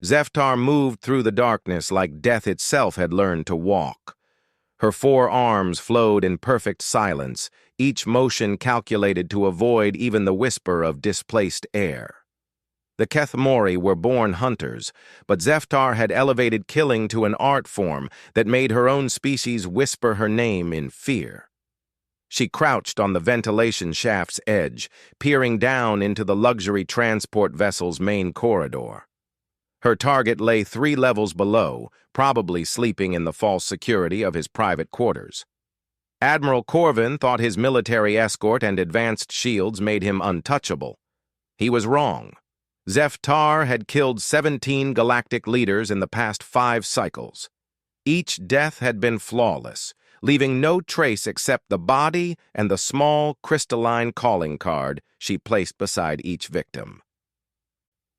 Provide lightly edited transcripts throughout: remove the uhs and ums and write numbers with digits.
Zeftar moved through the darkness like death itself had learned to walk. Her four arms flowed in perfect silence, each motion calculated to avoid even the whisper of displaced air. The Kethmori were born hunters, but Zeftar had elevated killing to an art form that made her own species whisper her name in fear. She crouched on the ventilation shaft's edge, peering down into the luxury transport vessel's main corridor. Her target lay 3 levels below, probably sleeping in the false security of his private quarters. Admiral Corvin thought his military escort and advanced shields made him untouchable. He was wrong. Zeftar had killed 17 galactic leaders in the past 5 cycles. Each death had been flawless, leaving no trace except the body and the small, crystalline calling card she placed beside each victim.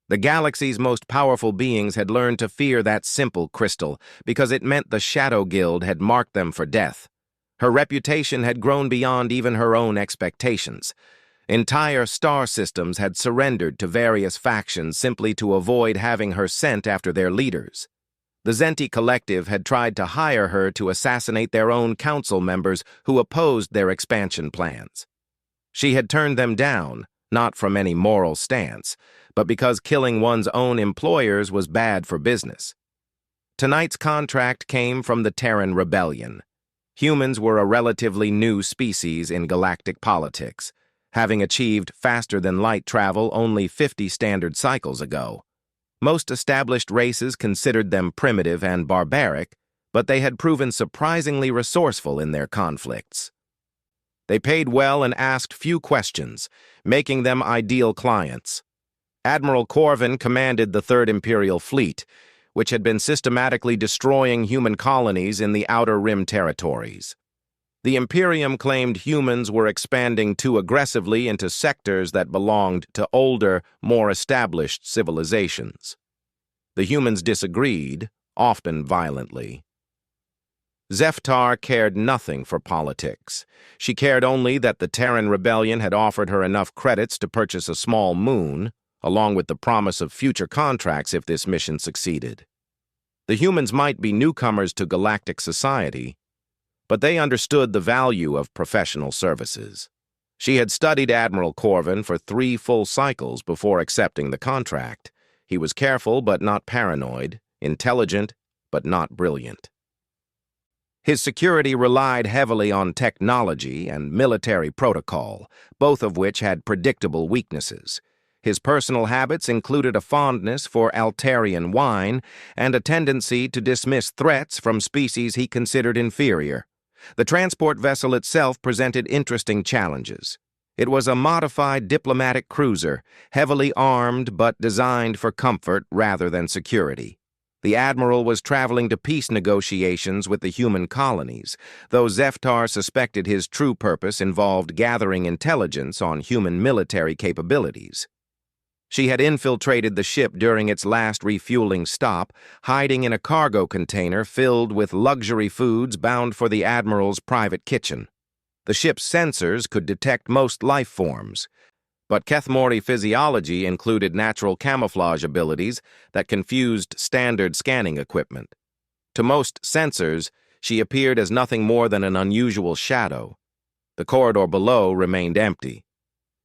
The galaxy's most powerful beings had learned to fear that simple crystal because it meant the Shadow Guild had marked them for death. Her reputation had grown beyond even her own expectations. Entire star systems had surrendered to various factions simply to avoid having her sent after their leaders. The Zenti Collective had tried to hire her to assassinate their own council members who opposed their expansion plans. She had turned them down, not from any moral stance, but because killing one's own employers was bad for business. Tonight's contract came from the Terran Rebellion. Humans were a relatively new species in galactic politics, having achieved faster-than-light travel only 50 standard cycles ago. Most established races considered them primitive and barbaric, but they had proven surprisingly resourceful in their conflicts. They paid well and asked few questions, making them ideal clients. Admiral Corvin commanded the Third Imperial Fleet, which had been systematically destroying human colonies in the Outer Rim territories. The Imperium claimed humans were expanding too aggressively into sectors that belonged to older, more established civilizations. The humans disagreed, often violently. Zeftar cared nothing for politics. She cared only that the Terran Rebellion had offered her enough credits to purchase a small moon, along with the promise of future contracts if this mission succeeded. The humans might be newcomers to galactic society, but they understood the value of professional services. She had studied Admiral Corvin for 3 full cycles before accepting the contract. He was careful but not paranoid, intelligent but not brilliant. His security relied heavily on technology and military protocol, both of which had predictable weaknesses. His personal habits included a fondness for Altarian wine and a tendency to dismiss threats from species he considered inferior. The transport vessel itself presented interesting challenges. It was a modified diplomatic cruiser, heavily armed but designed for comfort rather than security. The Admiral was traveling to peace negotiations with the human colonies, though Zeftar suspected his true purpose involved gathering intelligence on human military capabilities. She had infiltrated the ship during its last refueling stop, hiding in a cargo container filled with luxury foods bound for the Admiral's private kitchen. The ship's sensors could detect most life forms, but Kethmori physiology included natural camouflage abilities that confused standard scanning equipment. To most sensors, she appeared as nothing more than an unusual shadow. The corridor below remained empty.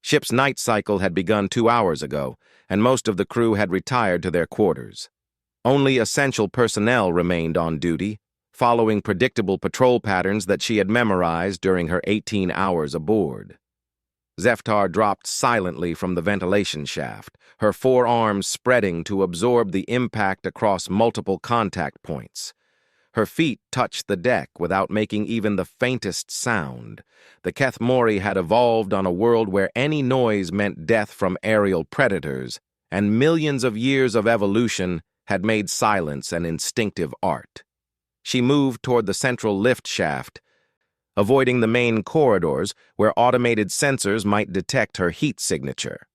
Ship's night cycle had begun 2 hours ago, and most of the crew had retired to their quarters. Only essential personnel remained on duty, following predictable patrol patterns that she had memorized during her 18 hours aboard. Zeftar dropped silently from the ventilation shaft, her forearms spreading to absorb the impact across multiple contact points. Her feet touched the deck without making even the faintest sound. The Kethmori had evolved on a world where any noise meant death from aerial predators, and millions of years of evolution had made silence an instinctive art. She moved toward the central lift shaft, avoiding the main corridors where automated sensors might detect her heat signature.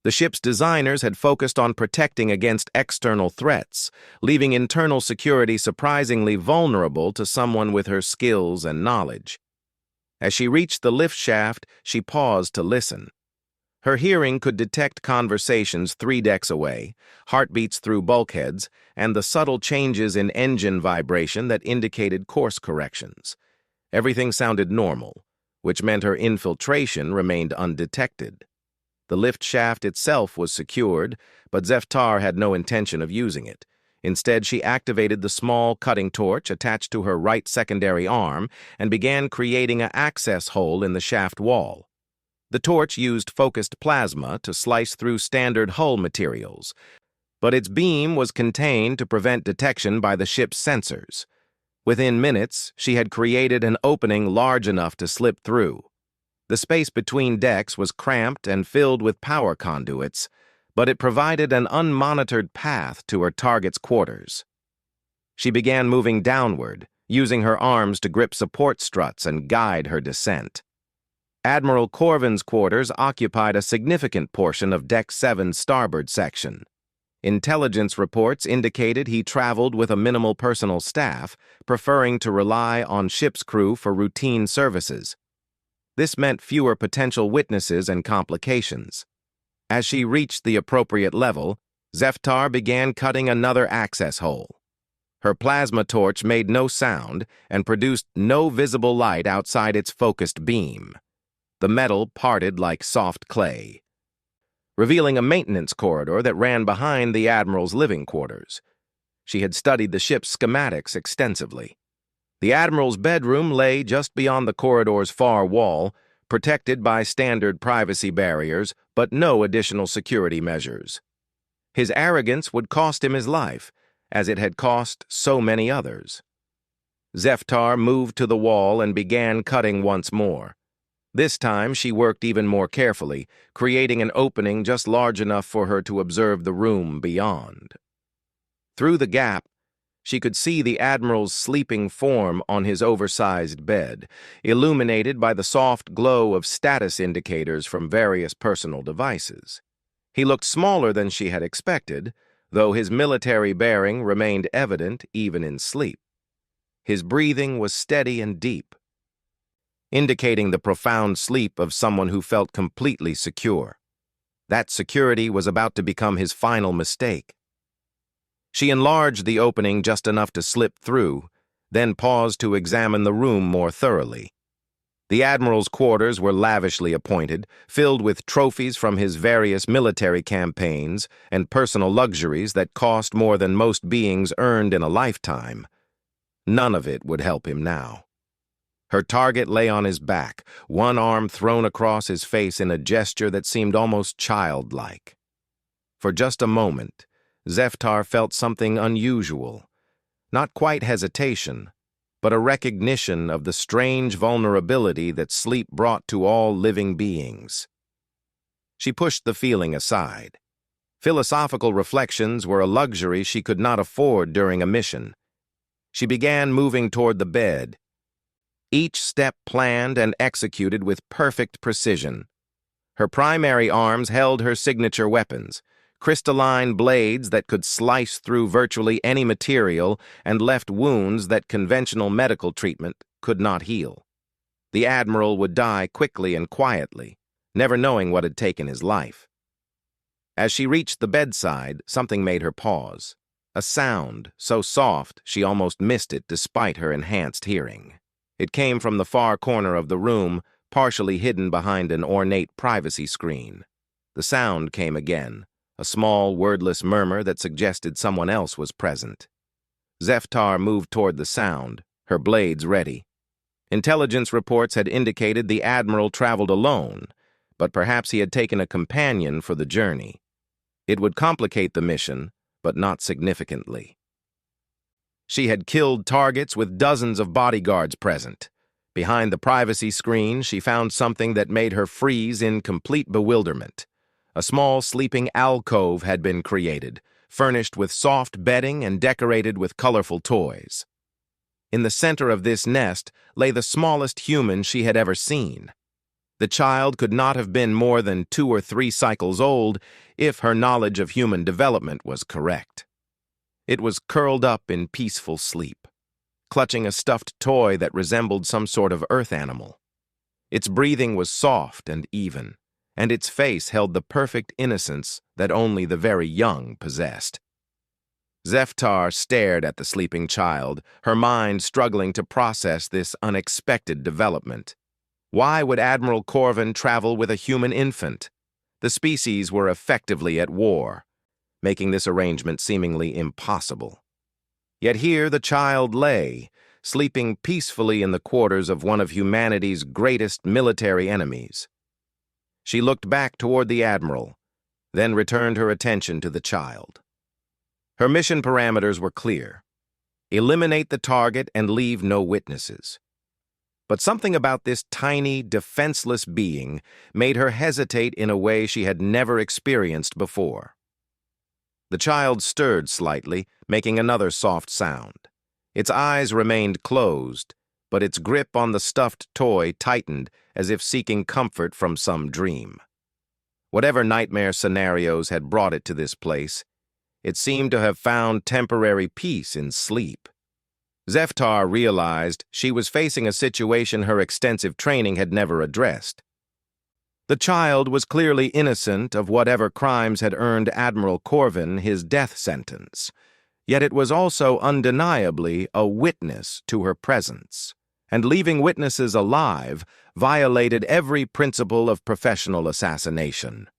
The ship's designers had focused on protecting against external threats, leaving internal security surprisingly vulnerable to someone with her skills and knowledge. As she reached the lift shaft, she paused to listen. Her hearing could detect conversations 3 decks away, heartbeats through bulkheads, and the subtle changes in engine vibration that indicated course corrections. Everything sounded normal, which meant her infiltration remained undetected. The lift shaft itself was secured, but Zeftar had no intention of using it. Instead, she activated the small cutting torch attached to her right secondary arm and began creating an access hole in the shaft wall. The torch used focused plasma to slice through standard hull materials, but its beam was contained to prevent detection by the ship's sensors. Within minutes, she had created an opening large enough to slip through. The space between decks was cramped and filled with power conduits, but it provided an unmonitored path to her target's quarters. She began moving downward, using her arms to grip support struts and guide her descent. Admiral Corvin's quarters occupied a significant portion of Deck 7's starboard section. Intelligence reports indicated he traveled with a minimal personal staff, preferring to rely on ship's crew for routine services. This meant fewer potential witnesses and complications. As she reached the appropriate level, Zeftar began cutting another access hole. Her plasma torch made no sound and produced no visible light outside its focused beam. The metal parted like soft clay, revealing a maintenance corridor that ran behind the Admiral's living quarters. She had studied the ship's schematics extensively. The Admiral's bedroom lay just beyond the corridor's far wall, protected by standard privacy barriers, but no additional security measures. His arrogance would cost him his life, as it had cost so many others. Zeftar moved to the wall and began cutting once more. This time she worked even more carefully, creating an opening just large enough for her to observe the room beyond. Through the gap, she could see the Admiral's sleeping form on his oversized bed, illuminated by the soft glow of status indicators from various personal devices. He looked smaller than she had expected, though his military bearing remained evident even in sleep. His breathing was steady and deep, indicating the profound sleep of someone who felt completely secure. That security was about to become his final mistake. She enlarged the opening just enough to slip through, then paused to examine the room more thoroughly. The Admiral's quarters were lavishly appointed, filled with trophies from his various military campaigns and personal luxuries that cost more than most beings earned in a lifetime. None of it would help him now. Her target lay on his back, one arm thrown across his face in a gesture that seemed almost childlike. For just a moment, Zeftar felt something unusual. Not quite hesitation, but a recognition of the strange vulnerability that sleep brought to all living beings. She pushed the feeling aside. Philosophical reflections were a luxury she could not afford during a mission. She began moving toward the bed, each step planned and executed with perfect precision. Her primary arms held her signature weapons, crystalline blades that could slice through virtually any material and left wounds that conventional medical treatment could not heal. The Admiral would die quickly and quietly, never knowing what had taken his life. As she reached the bedside, something made her pause. A sound so soft she almost missed it despite her enhanced hearing. It came from the far corner of the room, partially hidden behind an ornate privacy screen. The sound came again, a small, wordless murmur that suggested someone else was present. Zeftar moved toward the sound, her blades ready. Intelligence reports had indicated the Admiral traveled alone, but perhaps he had taken a companion for the journey. It would complicate the mission, but not significantly. She had killed targets with dozens of bodyguards present. Behind the privacy screen, she found something that made her freeze in complete bewilderment. A small sleeping alcove had been created, furnished with soft bedding and decorated with colorful toys. In the center of this nest lay the smallest human she had ever seen. The child could not have been more than 2 or 3 cycles old if her knowledge of human development was correct. It was curled up in peaceful sleep, clutching a stuffed toy that resembled some sort of earth animal. Its breathing was soft and even, and its face held the perfect innocence that only the very young possessed. Zeftar stared at the sleeping child, her mind struggling to process this unexpected development. Why would Admiral Corvin travel with a human infant? The species were effectively at war, making this arrangement seemingly impossible. Yet here the child lay, sleeping peacefully in the quarters of one of humanity's greatest military enemies. She looked back toward the Admiral, then returned her attention to the child. Her mission parameters were clear: eliminate the target and leave no witnesses. But something about this tiny, defenseless being made her hesitate in a way she had never experienced before. The child stirred slightly, making another soft sound. Its eyes remained closed, but its grip on the stuffed toy tightened as if seeking comfort from some dream. Whatever nightmare scenarios had brought it to this place, it seemed to have found temporary peace in sleep. Zeftar realized she was facing a situation her extensive training had never addressed. The child was clearly innocent of whatever crimes had earned Admiral Corvin his death sentence, yet it was also undeniably a witness to her presence, and leaving witnesses alive violated every principle of professional assassination.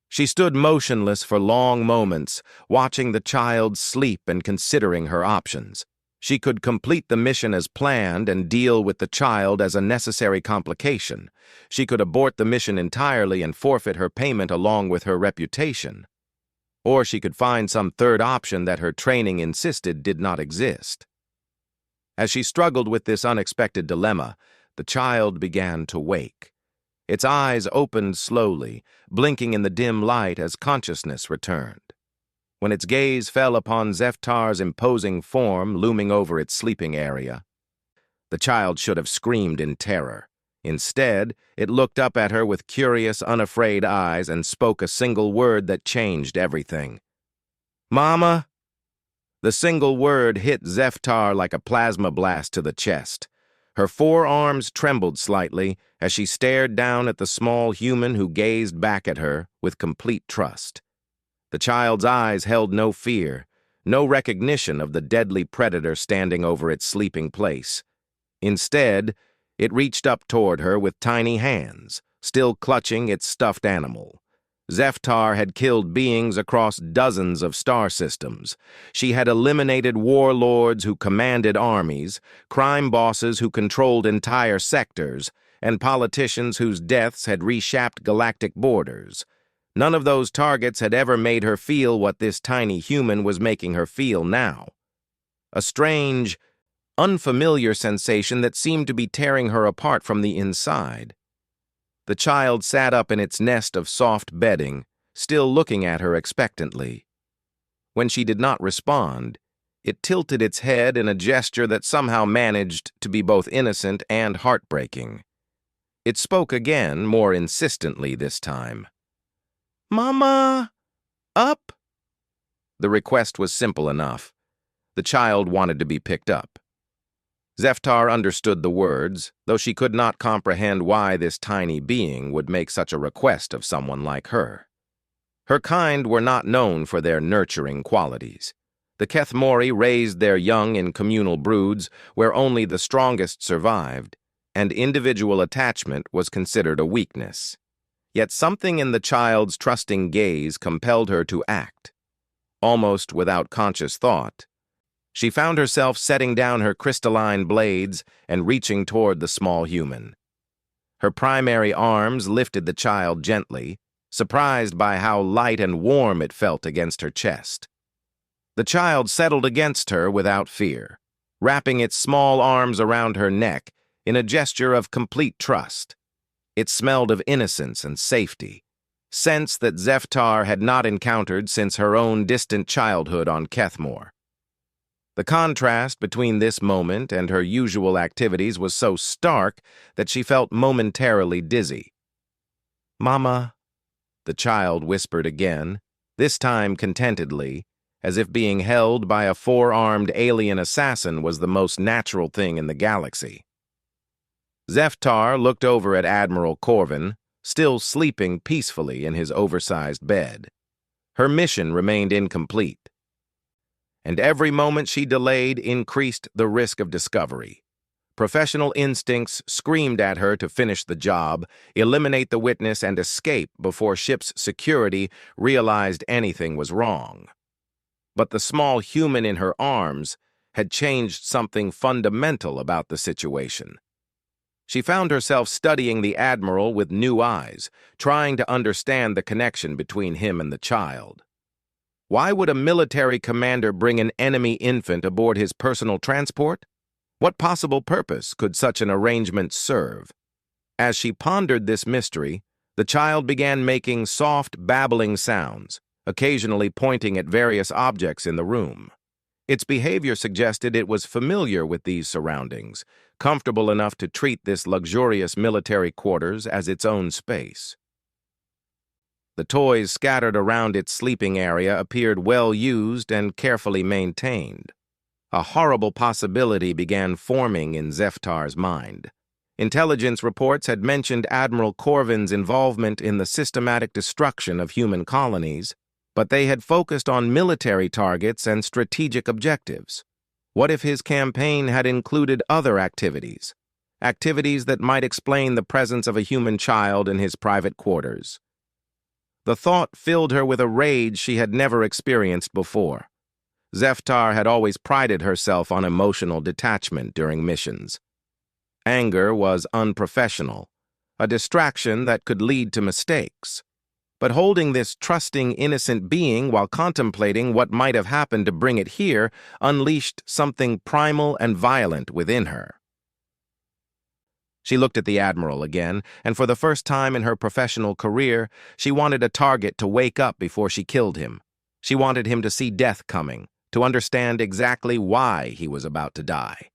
She stood motionless for long moments, watching the child sleep and considering her options. She could complete the mission as planned and deal with the child as a necessary complication. She could abort the mission entirely and forfeit her payment along with her reputation. Or she could find some third option that her training insisted did not exist. As she struggled with this unexpected dilemma, the child began to wake. Its eyes opened slowly, blinking in the dim light as consciousness returned. When its gaze fell upon Zeftar's imposing form looming over its sleeping area, the child should have screamed in terror. Instead, it looked up at her with curious, unafraid eyes and spoke a single word that changed everything. "Mama!" The single word hit Zeftar like a plasma blast to the chest. Her forearms trembled slightly as she stared down at the small human who gazed back at her with complete trust. The child's eyes held no fear, no recognition of the deadly predator standing over its sleeping place. Instead, it reached up toward her with tiny hands, still clutching its stuffed animal. Zeftar had killed beings across dozens of star systems. She had eliminated warlords who commanded armies, crime bosses who controlled entire sectors, and politicians whose deaths had reshaped galactic borders. None of those targets had ever made her feel what this tiny human was making her feel now. A strange, unfamiliar sensation that seemed to be tearing her apart from the inside. The child sat up in its nest of soft bedding, still looking at her expectantly. When she did not respond, it tilted its head in a gesture that somehow managed to be both innocent and heartbreaking. It spoke again, more insistently this time. "Mama, up?" The request was simple enough. The child wanted to be picked up. Zeftar understood the words, though she could not comprehend why this tiny being would make such a request of someone like her. Her kind were not known for their nurturing qualities. The Kethmori raised their young in communal broods where only the strongest survived, and individual attachment was considered a weakness. Yet something in the child's trusting gaze compelled her to act. Almost without conscious thought, she found herself setting down her crystalline blades and reaching toward the small human. Her primary arms lifted the child gently, surprised by how light and warm it felt against her chest. The child settled against her without fear, wrapping its small arms around her neck in a gesture of complete trust. It smelled of innocence and safety, scents that Zeftar had not encountered since her own distant childhood on Kethmor. The contrast between this moment and her usual activities was so stark that she felt momentarily dizzy. "Mama," the child whispered again, this time contentedly, as if being held by a four-armed alien assassin was the most natural thing in the galaxy. Zeftar looked over at Admiral Corvin, still sleeping peacefully in his oversized bed. Her mission remained incomplete, and every moment she delayed increased the risk of discovery. Professional instincts screamed at her to finish the job, eliminate the witness, and escape before ship's security realized anything was wrong. But the small human in her arms had changed something fundamental about the situation. She found herself studying the Admiral with new eyes, trying to understand the connection between him and the child. Why would a military commander bring an enemy infant aboard his personal transport? What possible purpose could such an arrangement serve? As she pondered this mystery, the child began making soft, babbling sounds, occasionally pointing at various objects in the room. Its behavior suggested it was familiar with these surroundings, comfortable enough to treat this luxurious military quarters as its own space. The toys scattered around its sleeping area appeared well used and carefully maintained. A horrible possibility began forming in Zeftar's mind. Intelligence reports had mentioned Admiral Corvin's involvement in the systematic destruction of human colonies, but they had focused on military targets and strategic objectives. What if his campaign had included other activities? Activities that might explain the presence of a human child in his private quarters. The thought filled her with a rage she had never experienced before. Zeftar had always prided herself on emotional detachment during missions. Anger was unprofessional, a distraction that could lead to mistakes. But holding this trusting, innocent being while contemplating what might have happened to bring it here unleashed something primal and violent within her. She looked at the Admiral again, and for the first time in her professional career, she wanted a target to wake up before she killed him. She wanted him to see death coming, to understand exactly why he was about to die.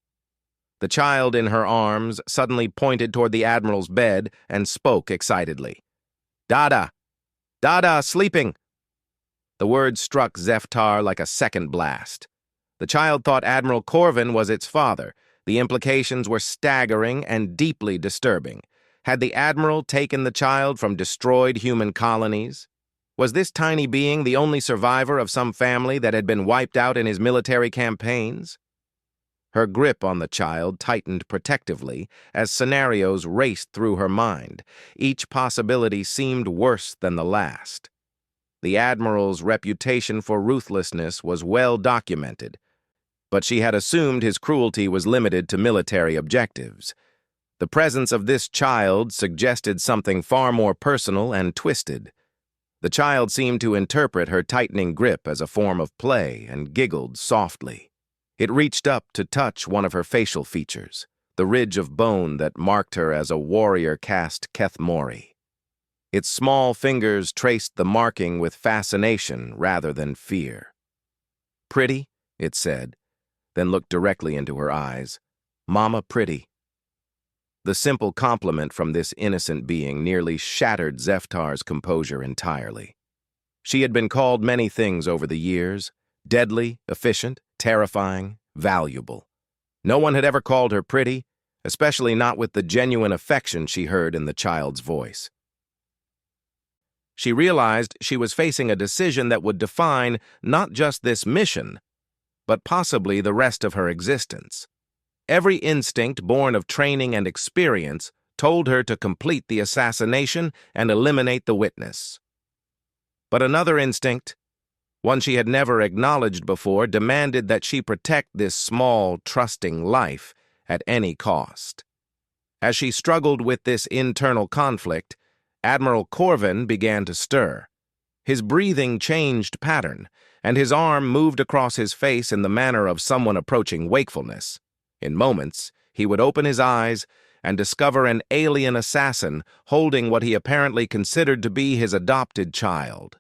The child in her arms suddenly pointed toward the Admiral's bed and spoke excitedly. "Dada! Dada, sleeping!" The word struck Zeftar like a second blast. The child thought Admiral Corvin was its father. The implications were staggering and deeply disturbing. Had the Admiral taken the child from destroyed human colonies? Was this tiny being the only survivor of some family that had been wiped out in his military campaigns? Her grip on the child tightened protectively as scenarios raced through her mind. Each possibility seemed worse than the last. The Admiral's reputation for ruthlessness was well documented, but she had assumed his cruelty was limited to military objectives. The presence of this child suggested something far more personal and twisted. The child seemed to interpret her tightening grip as a form of play and giggled softly. It reached up to touch one of her facial features, the ridge of bone that marked her as a warrior caste Kethmori. Its small fingers traced the marking with fascination rather than fear. "Pretty," it said, then looked directly into her eyes. "Mama pretty." The simple compliment from this innocent being nearly shattered Zeftar's composure entirely. She had been called many things over the years: deadly, efficient, terrifying, valuable. No one had ever called her pretty, especially not with the genuine affection she heard in the child's voice. She realized she was facing a decision that would define not just this mission, but possibly the rest of her existence. Every instinct born of training and experience told her to complete the assassination and eliminate the witness. But another instinct, one she had never acknowledged before, demanded that she protect this small, trusting life at any cost. As she struggled with this internal conflict, Admiral Corvin began to stir. His breathing changed pattern, and his arm moved across his face in the manner of someone approaching wakefulness. In moments, he would open his eyes and discover an alien assassin holding what he apparently considered to be his adopted child.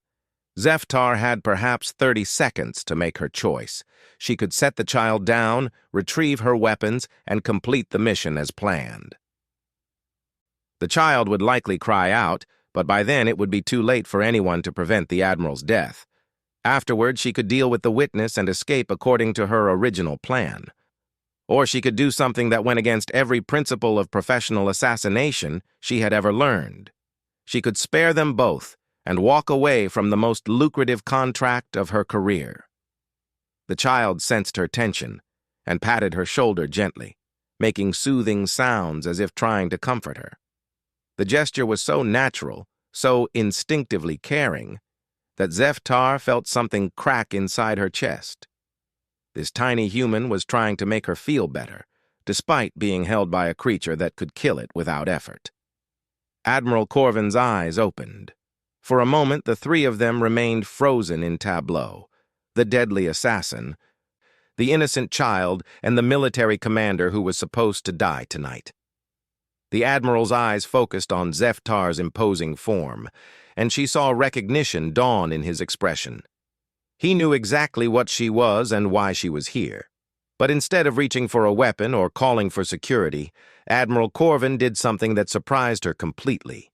Zeftar had perhaps 30 seconds to make her choice. She could set the child down, retrieve her weapons, and complete the mission as planned. The child would likely cry out, but by then it would be too late for anyone to prevent the Admiral's death. Afterward, she could deal with the witness and escape according to her original plan. Or she could do something that went against every principle of professional assassination she had ever learned. She could spare them both and walk away from the most lucrative contract of her career. The child sensed her tension and patted her shoulder gently, making soothing sounds as if trying to comfort her. The gesture was so natural, so instinctively caring, that Zeftar felt something crack inside her chest. This tiny human was trying to make her feel better, despite being held by a creature that could kill it without effort. Admiral Corvin's eyes opened. For a moment, the three of them remained frozen in tableau: the deadly assassin, the innocent child, and the military commander who was supposed to die tonight. The Admiral's eyes focused on Zeftar's imposing form, and she saw recognition dawn in his expression. He knew exactly what she was and why she was here. But instead of reaching for a weapon or calling for security, Admiral Corvin did something that surprised her completely.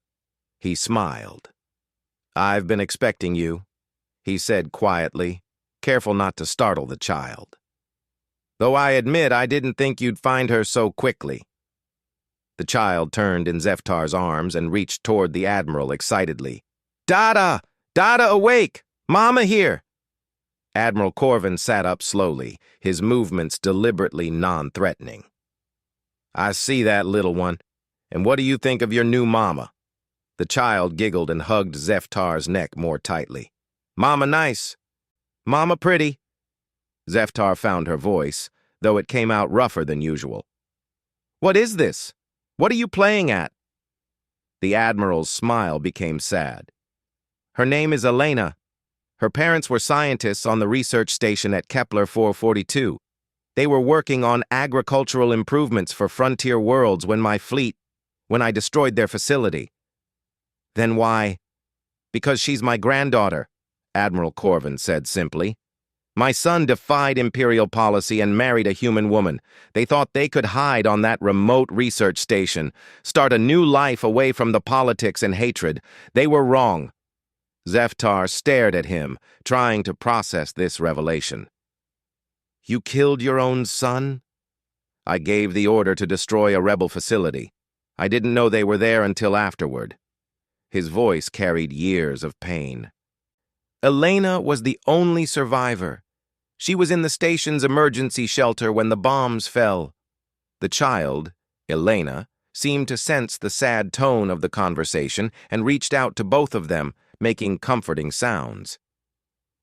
He smiled. "I've been expecting you," he said quietly, careful not to startle the child. "Though I admit I didn't think you'd find her so quickly." The child turned in Zeftar's arms and reached toward the Admiral excitedly. "Dada! Dada, awake! Mama here!" Admiral Corvin sat up slowly, his movements deliberately non-threatening. "I see that, little one. And what do you think of your new mama?" The child giggled and hugged Zeftar's neck more tightly. "Mama nice. Mama pretty." Zeftar found her voice, though it came out rougher than usual. "What is this? What are you playing at?" The Admiral's smile became sad. "Her name is Elena. Her parents were scientists on the research station at Kepler 442. They were working on agricultural improvements for frontier worlds when I destroyed their facility." "Then why?" "Because she's my granddaughter," Admiral Corvin said simply. "My son defied imperial policy and married a human woman. They thought they could hide on that remote research station, start a new life away from the politics and hatred. They were wrong." Zeftar stared at him, trying to process this revelation. "You killed your own son?" "I gave the order to destroy a rebel facility. I didn't know they were there until afterward." His voice carried years of pain. Elena was the only survivor. She was in the station's emergency shelter when the bombs fell. The child, Elena, seemed to sense the sad tone of the conversation and reached out to both of them, making comforting sounds.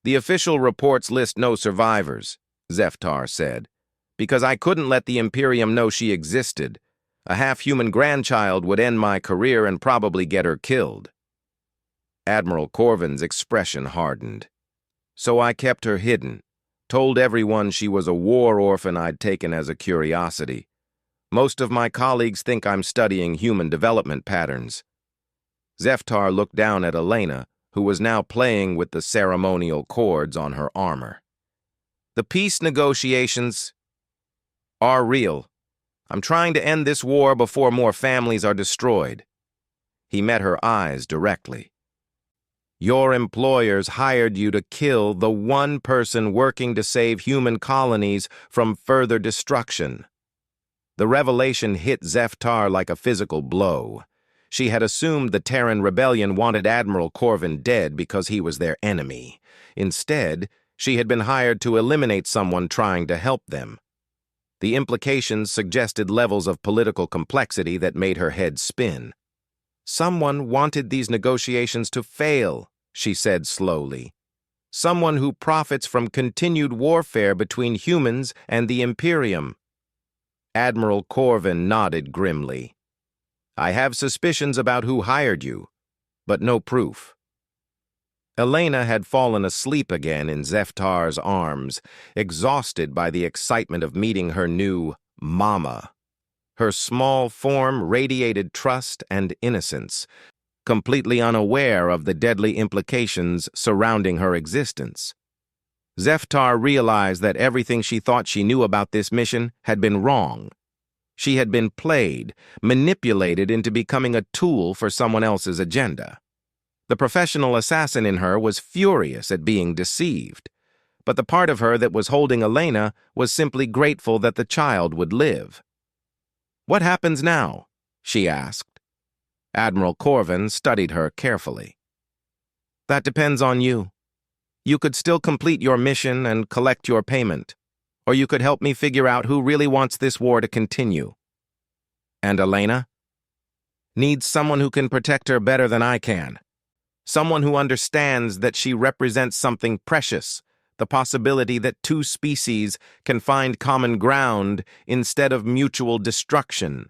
"The official reports list no survivors," Zeftar said, "because I couldn't let the Imperium know she existed. A half-human grandchild would end my career and probably get her killed." Admiral Corvin's expression hardened. "So I kept her hidden, told everyone she was a war orphan I'd taken as a curiosity. Most of my colleagues think I'm studying human development patterns." Zeftar looked down at Elena, who was now playing with the ceremonial cords on her armor. "The peace negotiations are real. I'm trying to end this war before more families are destroyed." He met her eyes directly. "Your employers hired you to kill the one person working to save human colonies from further destruction." The revelation hit Zeftar like a physical blow. She had assumed the Terran rebellion wanted Admiral Corvin dead because he was their enemy. Instead, she had been hired to eliminate someone trying to help them. The implications suggested levels of political complexity that made her head spin. "Someone wanted these negotiations to fail," she said slowly. "Someone who profits from continued warfare between humans and the Imperium." Admiral Corvin nodded grimly. "I have suspicions about who hired you, but no proof." Elena had fallen asleep again in Zeftar's arms, exhausted by the excitement of meeting her new mama. Her small form radiated trust and innocence, completely unaware of the deadly implications surrounding her existence. Zeftar realized that everything she thought she knew about this mission had been wrong. She had been played, manipulated into becoming a tool for someone else's agenda. The professional assassin in her was furious at being deceived, but the part of her that was holding Elena was simply grateful that the child would live. "What happens now?" she asked. Admiral Corvin studied her carefully. That depends on you. You could still complete your mission and collect your payment, or you could help me figure out who really wants this war to continue. And Elena? Needs someone who can protect her better than I can. Someone who understands that she represents something precious, the possibility that two species can find common ground instead of mutual destruction.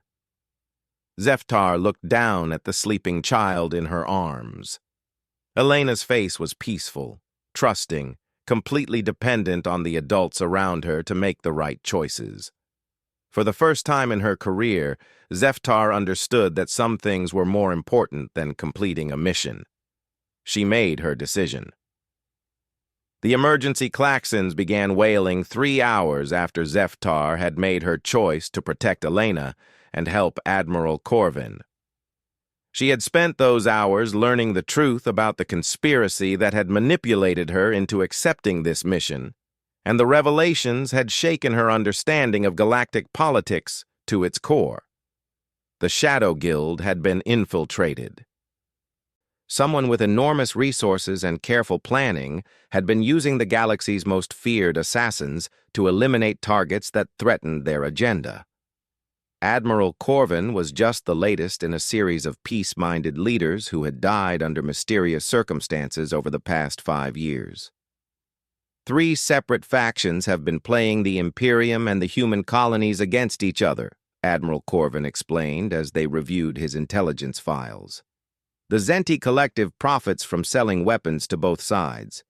Zeftar looked down at the sleeping child in her arms. Elena's face was peaceful, trusting, completely dependent on the adults around her to make the right choices. For the first time in her career, Zeftar understood that some things were more important than completing a mission. She made her decision. The emergency klaxons began wailing 3 hours after Zeftar had made her choice to protect Elena and help Admiral Corvin. She had spent those hours learning the truth about the conspiracy that had manipulated her into accepting this mission, and the revelations had shaken her understanding of galactic politics to its core. The Shadow Guild had been infiltrated. Someone with enormous resources and careful planning had been using the galaxy's most feared assassins to eliminate targets that threatened their agenda. Admiral Corvin was just the latest in a series of peace-minded leaders who had died under mysterious circumstances over the past 5 years. 3 separate factions have been playing the Imperium and the human colonies against each other, Admiral Corvin explained as they reviewed his intelligence files. The Zenti Collective profits from selling weapons to both sides.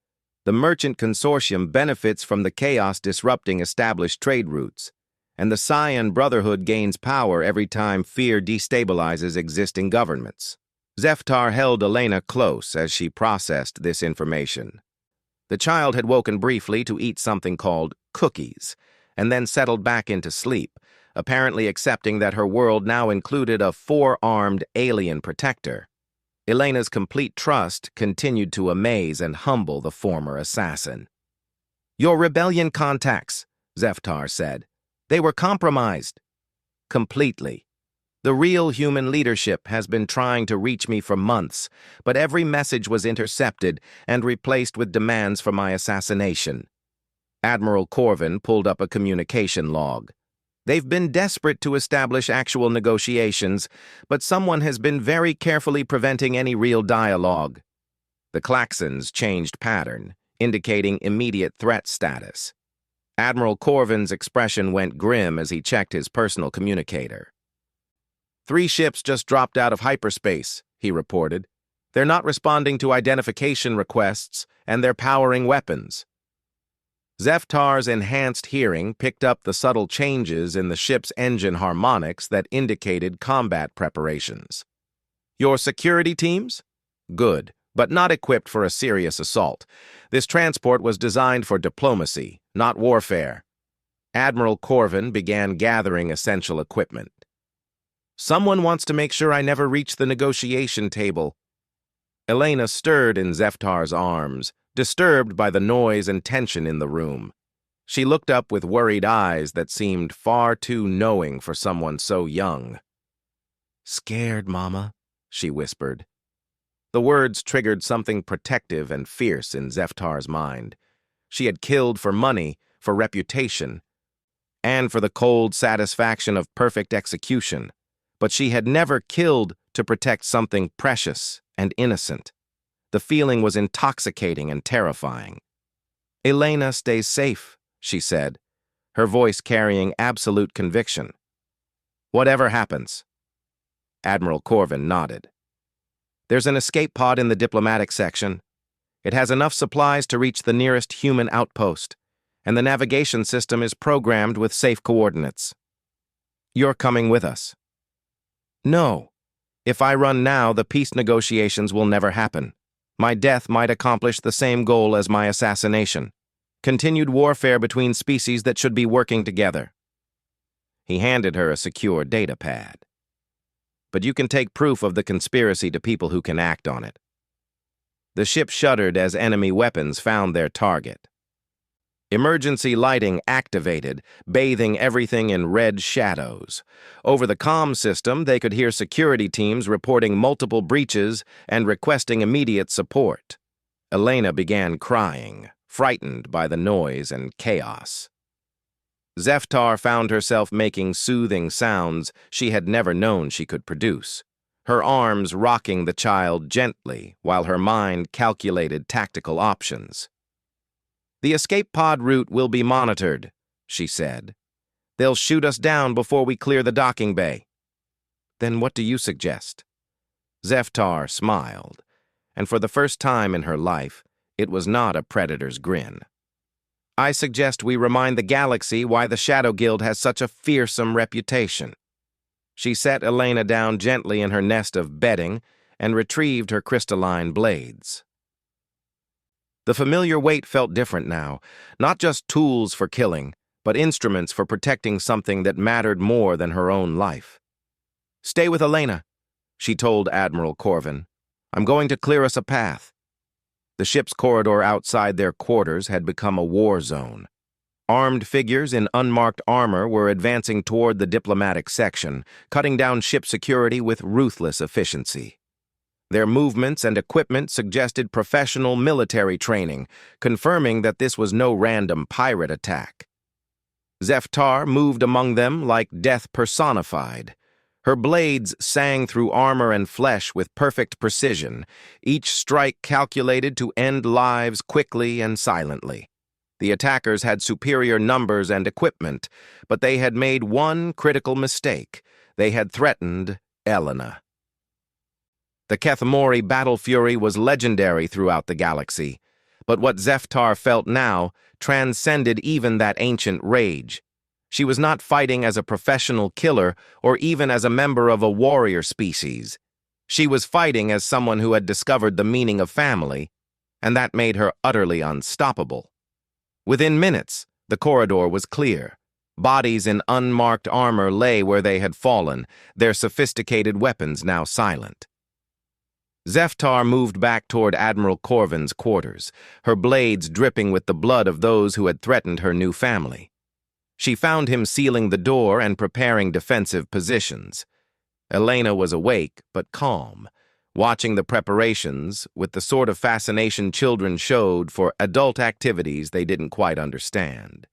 The Merchant Consortium benefits from the chaos disrupting established trade routes, and the Scion Brotherhood gains power every time fear destabilizes existing governments. Zeftar held Elena close as she processed this information. The child had woken briefly to eat something called cookies, and then settled back into sleep, apparently accepting that her world now included a 4-armed alien protector. Elena's complete trust continued to amaze and humble the former assassin. "Your rebellion contacts," Zeftar said. "They were compromised." "Completely. The real human leadership has been trying to reach me for months, but every message was intercepted and replaced with demands for my assassination." Admiral Corvin pulled up a communication log. "They've been desperate to establish actual negotiations, but someone has been very carefully preventing any real dialogue." The klaxons changed pattern, indicating immediate threat status. Admiral Corvin's expression went grim as he checked his personal communicator. 3 ships just dropped out of hyperspace, he reported. "They're not responding to identification requests, and they're powering weapons." Zeftar's enhanced hearing picked up the subtle changes in the ship's engine harmonics that indicated combat preparations. "Your security teams? Good, but not equipped for a serious assault. This transport was designed for diplomacy, not warfare." Admiral Corvin began gathering essential equipment. "Someone wants to make sure I never reach the negotiation table." Elena stirred in Zeftar's arms, disturbed by the noise and tension in the room. She looked up with worried eyes that seemed far too knowing for someone so young. "Scared, Mama," she whispered. The words triggered something protective and fierce in Zeftar's mind. She had killed for money, for reputation, and for the cold satisfaction of perfect execution, but she had never killed to protect something precious and innocent. The feeling was intoxicating and terrifying. "Elena stays safe," she said, her voice carrying absolute conviction. "Whatever happens." Admiral Corvin nodded. "There's an escape pod in the diplomatic section. It has enough supplies to reach the nearest human outpost, and the navigation system is programmed with safe coordinates. You're coming with us." "No. If I run now, the peace negotiations will never happen. My death might accomplish the same goal as my assassination. Continued warfare between species that should be working together." He handed her a secure data pad. "But you can take proof of the conspiracy to people who can act on it." The ship shuddered as enemy weapons found their target. Emergency lighting activated, bathing everything in red shadows. Over the comm system, they could hear security teams reporting multiple breaches and requesting immediate support. Elena began crying, frightened by the noise and chaos. Zeftar found herself making soothing sounds she had never known she could produce, her arms rocking the child gently while her mind calculated tactical options. "The escape pod route will be monitored," she said. "They'll shoot us down before we clear the docking bay." "Then what do you suggest?" Zeftar smiled, and for the first time in her life, it was not a predator's grin. "I suggest we remind the galaxy why the Shadow Guild has such a fearsome reputation." She set Elena down gently in her nest of bedding and retrieved her crystalline blades. The familiar weight felt different now, not just tools for killing, but instruments for protecting something that mattered more than her own life. "Stay with Elena," she told Admiral Corvin. "I'm going to clear us a path." The ship's corridor outside their quarters had become a war zone. Armed figures in unmarked armor were advancing toward the diplomatic section, cutting down ship security with ruthless efficiency. Their movements and equipment suggested professional military training, confirming that this was no random pirate attack. Zeftar moved among them like death personified. Her blades sang through armor and flesh with perfect precision, each strike calculated to end lives quickly and silently. The attackers had superior numbers and equipment, but they had made one critical mistake. They had threatened Elena. The Kethmori battle fury was legendary throughout the galaxy, but what Zeftar felt now transcended even that ancient rage. She was not fighting as a professional killer or even as a member of a warrior species. She was fighting as someone who had discovered the meaning of family, and that made her utterly unstoppable. Within minutes, the corridor was clear. Bodies in unmarked armor lay where they had fallen, their sophisticated weapons now silent. Zeftar moved back toward Admiral Corvin's quarters, her blades dripping with the blood of those who had threatened her new family. She found him sealing the door and preparing defensive positions. Elena was awake but calm, watching the preparations with the sort of fascination children showed for adult activities they didn't quite understand.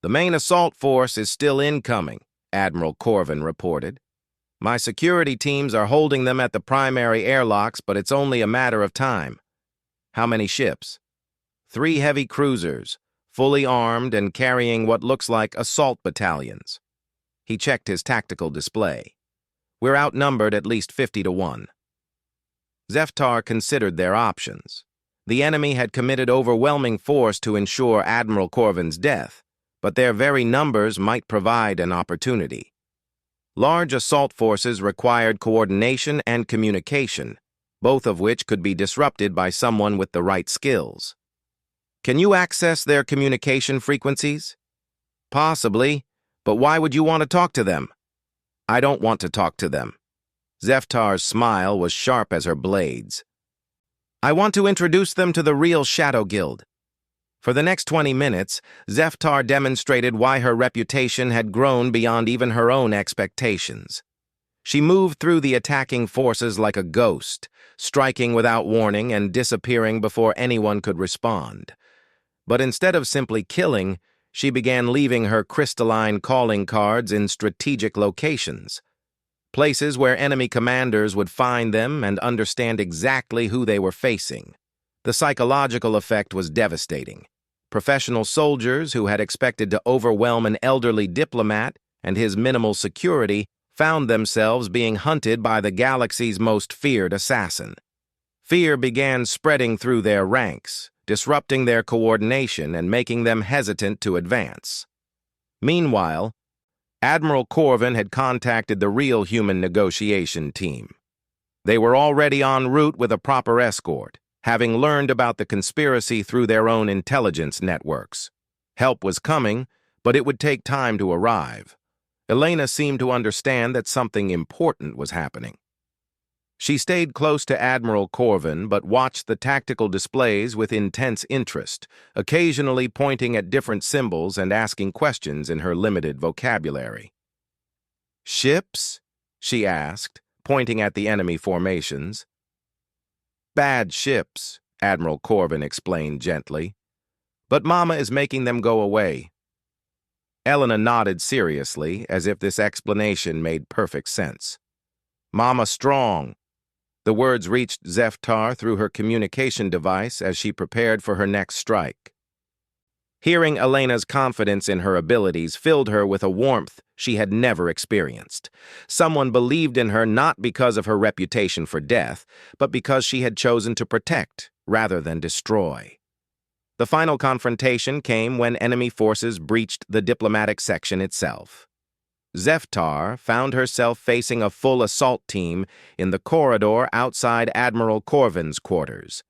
"The main assault force is still incoming," Admiral Corvin reported. "My security teams are holding them at the primary airlocks, but it's only a matter of time." "How many ships?" 3 heavy cruisers, fully armed and carrying what looks like assault battalions. He checked his tactical display. "We're outnumbered at least 50-1. Zeftar considered their options. The enemy had committed overwhelming force to ensure Admiral Corvin's death, but their very numbers might provide an opportunity. Large assault forces required coordination and communication, both of which could be disrupted by someone with the right skills. "Can you access their communication frequencies?" "Possibly, but why would you want to talk to them?" "I don't want to talk to them." Zeftar's smile was sharp as her blades. "I want to introduce them to the real Shadow Guild." For the next 20 minutes, Zeftar demonstrated why her reputation had grown beyond even her own expectations. She moved through the attacking forces like a ghost, striking without warning and disappearing before anyone could respond. But instead of simply killing, she began leaving her crystalline calling cards in strategic locations, places where enemy commanders would find them and understand exactly who they were facing. The psychological effect was devastating. Professional soldiers who had expected to overwhelm an elderly diplomat and his minimal security found themselves being hunted by the galaxy's most feared assassin. Fear began spreading through their ranks, disrupting their coordination and making them hesitant to advance. Meanwhile, Admiral Corvin had contacted the real human negotiation team. They were already en route with a proper escort, having learned about the conspiracy through their own intelligence networks. Help was coming, but it would take time to arrive. Elena seemed to understand that something important was happening. She stayed close to Admiral Corvin but watched the tactical displays with intense interest, occasionally pointing at different symbols and asking questions in her limited vocabulary. "Ships?" she asked, pointing at the enemy formations. "Bad ships," Admiral Corvin explained gently. "But Mama is making them go away." Elena nodded seriously, as if this explanation made perfect sense. "Mama strong." The words reached Zeftar through her communication device as she prepared for her next strike. Hearing Elena's confidence in her abilities filled her with a warmth she had never experienced. Someone believed in her not because of her reputation for death, but because she had chosen to protect rather than destroy. The final confrontation came when enemy forces breached the diplomatic section itself. Zeftar found herself facing a full assault team in the corridor outside Admiral Corvin's quarters,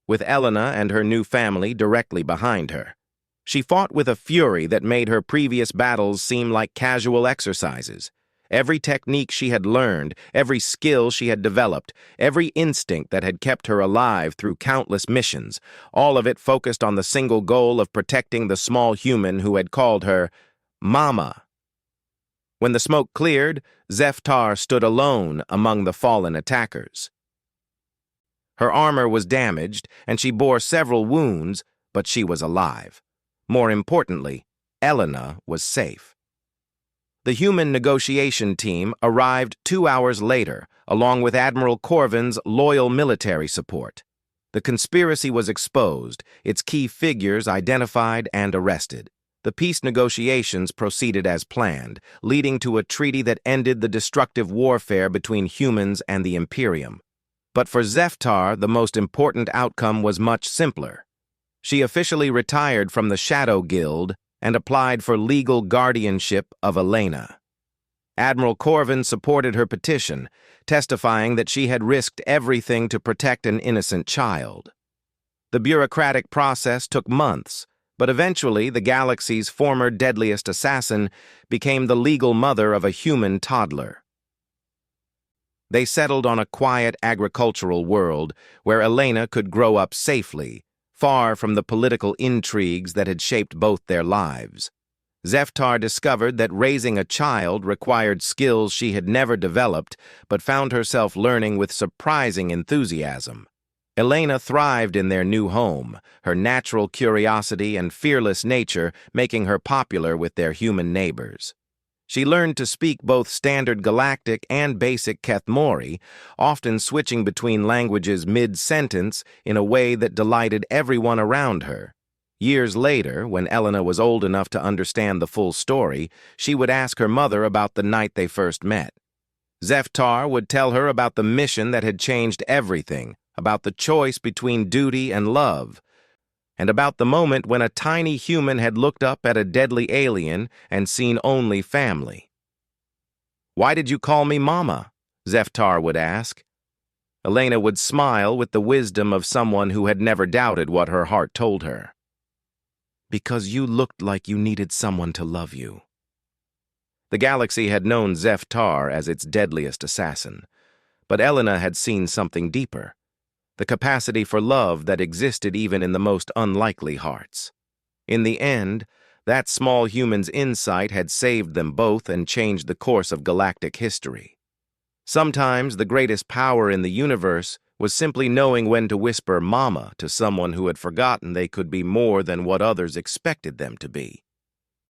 with Elena and her new family directly behind her. She fought with a fury that made her previous battles seem like casual exercises. Every technique she had learned, every skill she had developed, every instinct that had kept her alive through countless missions, all of it focused on the single goal of protecting the small human who had called her Mama. When the smoke cleared, Zeftar stood alone among the fallen attackers. Her armor was damaged, and she bore several wounds, but she was alive. More importantly, Elena was safe. The human negotiation team arrived 2 hours later, along with Admiral Corvin's loyal military support. The conspiracy was exposed, its key figures identified and arrested. The peace negotiations proceeded as planned, leading to a treaty that ended the destructive warfare between humans and the Imperium. But for Zeftar, the most important outcome was much simpler. She officially retired from the Shadow Guild and applied for legal guardianship of Elena. Admiral Corvin supported her petition, testifying that she had risked everything to protect an innocent child. The bureaucratic process took months, but eventually the galaxy's former deadliest assassin became the legal mother of a human toddler. They settled on a quiet agricultural world where Elena could grow up safely, far from the political intrigues that had shaped both their lives. Zeftar discovered that raising a child required skills she had never developed, but found herself learning with surprising enthusiasm. Elena thrived in their new home, her natural curiosity and fearless nature making her popular with their human neighbors. She learned to speak both standard galactic and basic Kethmori, often switching between languages mid-sentence in a way that delighted everyone around her. Years later, when Elena was old enough to understand the full story, she would ask her mother about the night they first met. Zeftar would tell her about the mission that had changed everything, about the choice between duty and love, and about the moment when a tiny human had looked up at a deadly alien and seen only family. "Why did you call me Mama?" Zeftar would ask. Elena would smile with the wisdom of someone who had never doubted what her heart told her. "Because you looked like you needed someone to love you." The galaxy had known Zeftar as its deadliest assassin, but Elena had seen something deeper. The capacity for love that existed even in the most unlikely hearts. In the end, that small human's insight had saved them both and changed the course of galactic history. Sometimes the greatest power in the universe was simply knowing when to whisper "Mama" to someone who had forgotten they could be more than what others expected them to be.